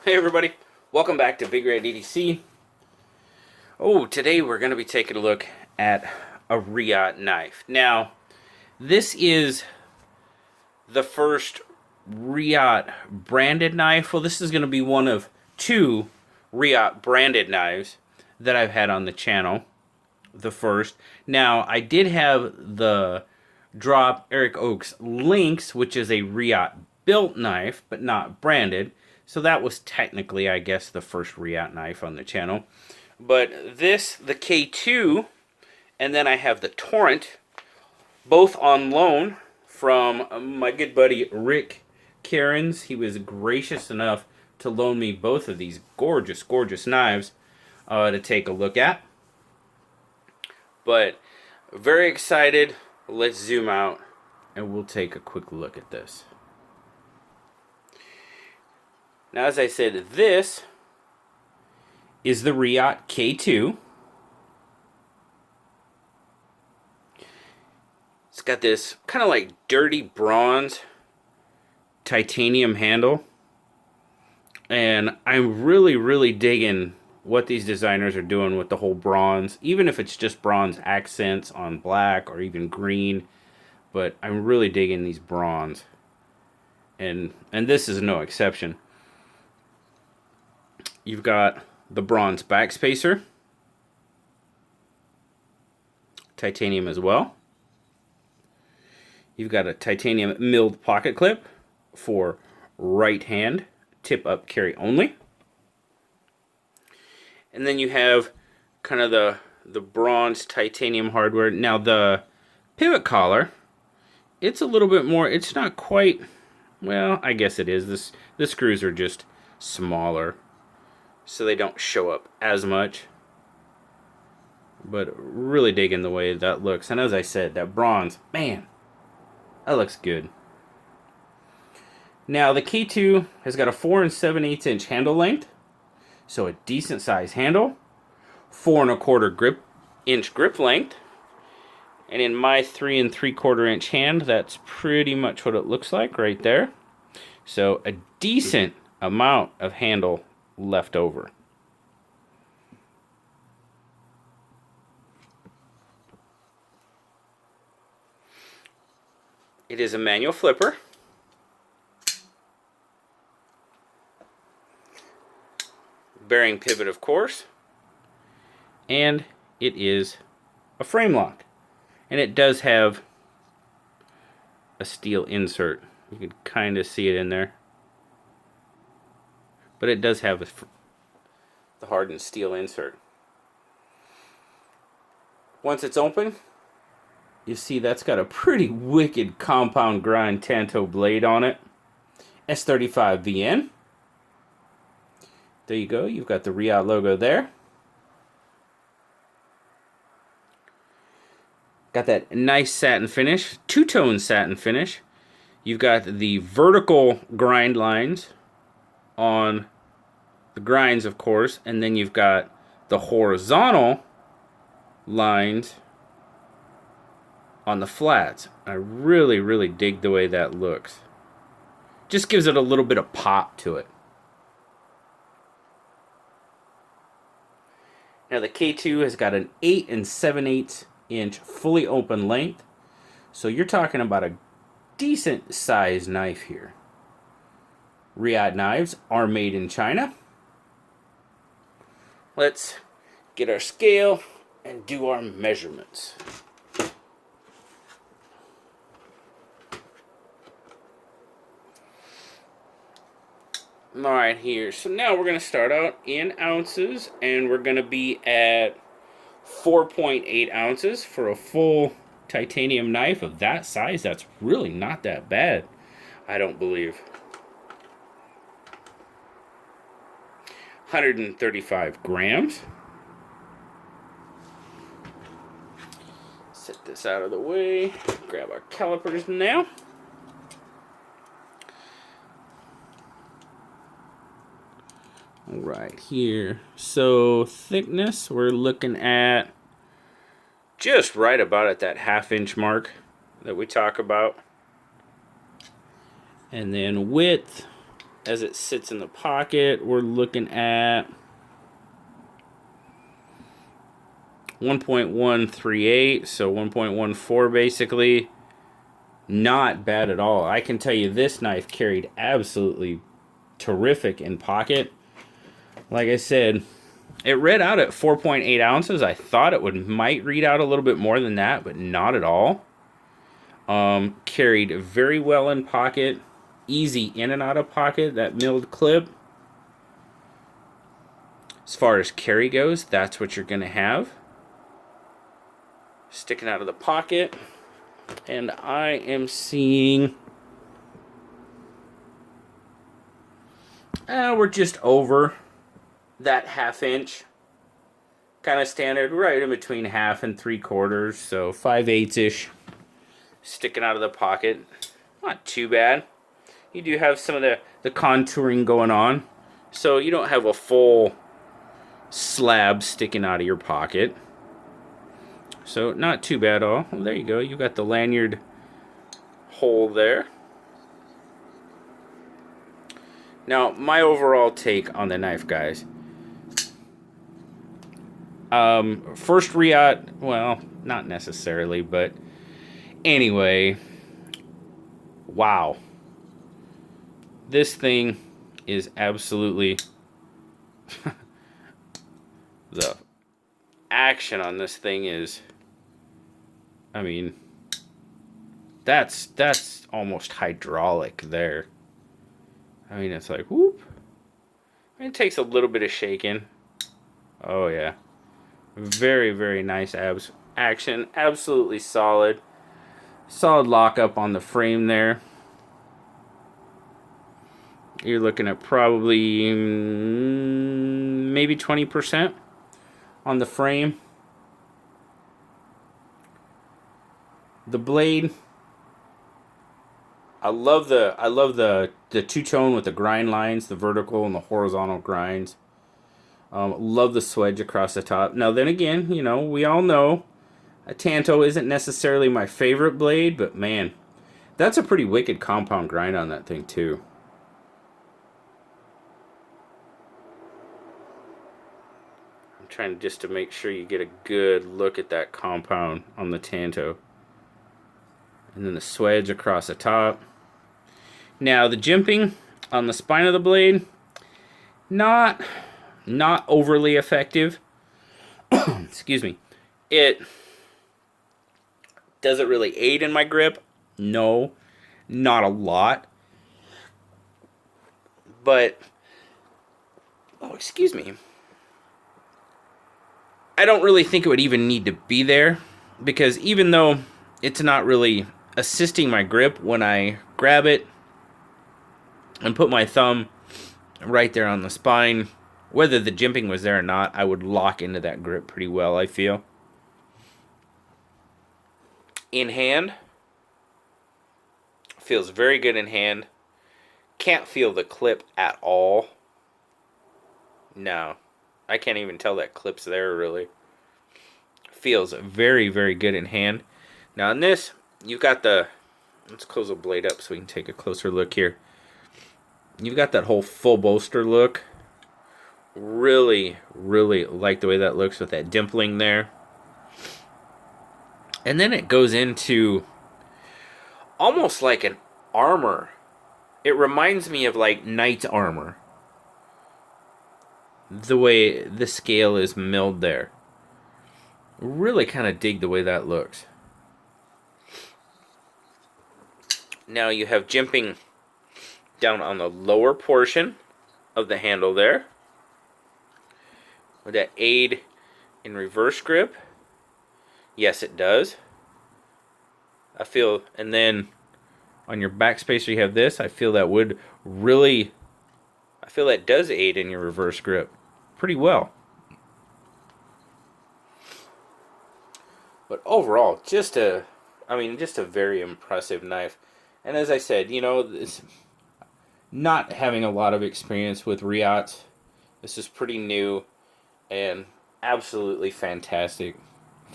Hey everybody, welcome back to Big Red EDC. Oh, today we're going to be taking a look at a Reate knife. Now, this is the first Reate branded knife. Well, this is going to be one of two Reate branded knives that I've had on the channel. The first. Now, I did have the drop Eric Oak's Lynx, which is a Reate built knife, but not branded. So that was technically, I guess, the first Reate knife on the channel. But this, the K2, and then I have the Torrent, both on loan from my good buddy Rick Kerans. He was gracious enough to loan me both of these gorgeous, gorgeous knives to take a look at. But very excited. Let's zoom out and we'll take a quick look at this. Now, as I said, this is the Reate K2. It's got this kind of like dirty bronze titanium handle. And I'm really digging what these designers are doing with the whole bronze. Even if it's just bronze accents on black or even green. But I'm really digging these bronze. And this is no exception. You've got the bronze backspacer. Titanium as well. You've got a titanium milled pocket clip for right hand, tip up carry only. And then you have kind of the bronze titanium hardware. Now the pivot collar, it's a little bit more, it's not quite, well, I guess it is. The screws are just smaller, so they don't show up as much. But really digging the way that looks. And as I said, that bronze, man, that looks good. Now the K2 has got a 4 7/8 inch handle length, so a decent size handle. 4 1/4 inch grip length, and in my 3 3/4 inch hand, that's pretty much what it looks like right there. So a decent amount of handle left over. It is a manual flipper. Bearing pivot, of course. And it is a frame lock. And it does have a steel insert. You can kind of see it in there. But it does have the hardened steel insert. Once it's open, you see that's got a pretty wicked compound grind Tanto blade on it. S35 VN. There you go. You've got the Reate logo there. Got that nice satin finish, two-tone satin finish. You've got the vertical grind lines on the grinds, of course, and then you've got the horizontal lines on the flats. I really dig the way that looks. Just gives it a little bit of pop to it. Now the K2 has got an 8 7/8 inch fully open length. So you're talking about a decent size knife here. Reate knives are made in China. Let's get our scale and do our measurements. Alright, here. So now we're going to start out in ounces, and we're going to be at 4.8 ounces for a full titanium knife of that size. That's really not that bad, I don't believe. 135 grams. Set this out of the way. Grab our calipers now. Right here. So thickness, we're looking at just right about at that 1/2 inch mark that we talk about. And then width, as it sits in the pocket, we're looking at 1.138, so 1.14 basically. Not bad at all. I can tell you this knife carried absolutely terrific in pocket. Like I said, it read out at 4.8 ounces. I thought it might read out a little bit more than that, but not at all. Carried very well in pocket. Easy in and out of pocket, that milled clip. As far as carry goes, that's what you're going to have. Sticking out of the pocket. And I am seeing... we're just over that 1/2 inch. Kind of standard, right in between 1/2 and 3/4, so 5/8-ish. Sticking out of the pocket. Not too bad. You do have some of the contouring going on, so you don't have a full slab sticking out of your pocket. So not too bad at all. Well, there you go. You got the lanyard hole there. Now, my overall take on the knife, guys. First Reate, well, not necessarily, but anyway, wow. This thing is absolutely... the action on this thing is... I mean, that's almost hydraulic there. I mean, it's like, whoop. I mean, it takes a little bit of shaking. Oh, yeah. Very, very nice action. Absolutely solid. Solid lockup on the frame there. You're looking at probably maybe 20% on the frame. The blade, I love the two-tone with the grind lines, the vertical and the horizontal grinds. Love the swedge across the top. Now then again, you know, we all know a Tanto isn't necessarily my favorite blade, but man, that's a pretty wicked compound grind on that thing too. I'm trying just to make sure you get a good look at that compound on the Tanto. And then the swedge across the top. Now the jimping on the spine of the blade, not overly effective. Excuse me. It does it really aid in my grip? No, not a lot. But excuse me. I don't really think it would even need to be there, because even though it's not really assisting my grip, when I grab it and put my thumb right there on the spine, whether the jimping was there or not, I would lock into that grip pretty well, I feel. In hand, feels very good in hand. Can't feel the clip at all. No, I can't even tell that clip's there really. Feels very, very good in hand. Now in this, you've got let's close the blade up so we can take a closer look here. You've got that whole full bolster look. Really, really like the way that looks with that dimpling there. And then it goes into almost like an armor. It reminds me of like knight's armor. The way the scale is milled there. Really kind of dig the way that looks. Now you have jimping down on the lower portion of the handle there. Would that aid in reverse grip? Yes, it does. I feel, and then on your back spacer you have this. I feel that would really, I feel that does aid in your reverse grip pretty well. But overall, just a very impressive knife. And as I said, you know, not having a lot of experience with Reate, this is pretty new and absolutely fantastic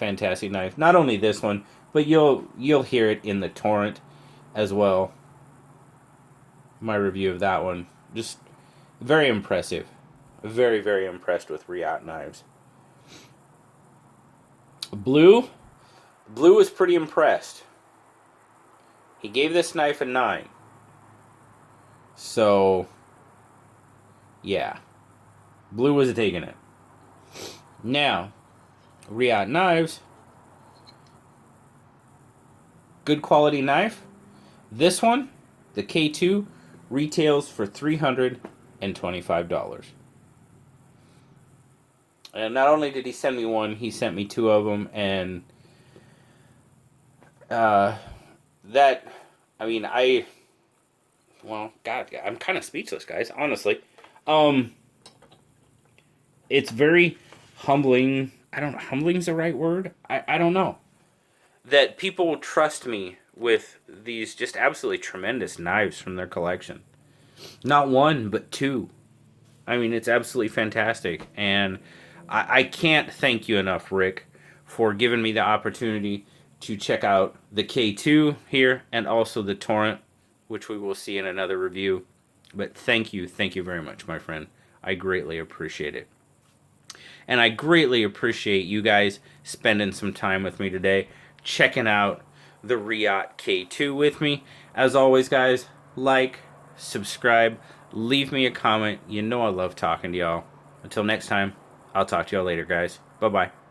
knife. Not only this one, but you'll hear it in the Torrent as well. My review of that one, Just very impressive. Very, very impressed with Reate knives. Blue was pretty impressed. He gave this knife a 9. So, yeah. Blue was taking it. Now, Reate Knives. Good quality knife. This one, the K2, retails for $325. And not only did he send me one, he sent me 2 of them, and that, I mean, well, God, I'm kind of speechless, guys, honestly. It's very humbling. I don't know, humbling's the right word? I don't know. That people trust me with these just absolutely tremendous knives from their collection. Not one, but 2. I mean, it's absolutely fantastic. And I can't thank you enough, Rick, for giving me the opportunity to check out the K2 here and also the Torrent, which we will see in another review. But thank you very much, my friend. I greatly appreciate it. And I greatly appreciate you guys spending some time with me today, checking out the Reate K2 with me. As always, guys, like, subscribe, leave me a comment. You know I love talking to y'all. Until next time, I'll talk to y'all later, guys. Bye-bye.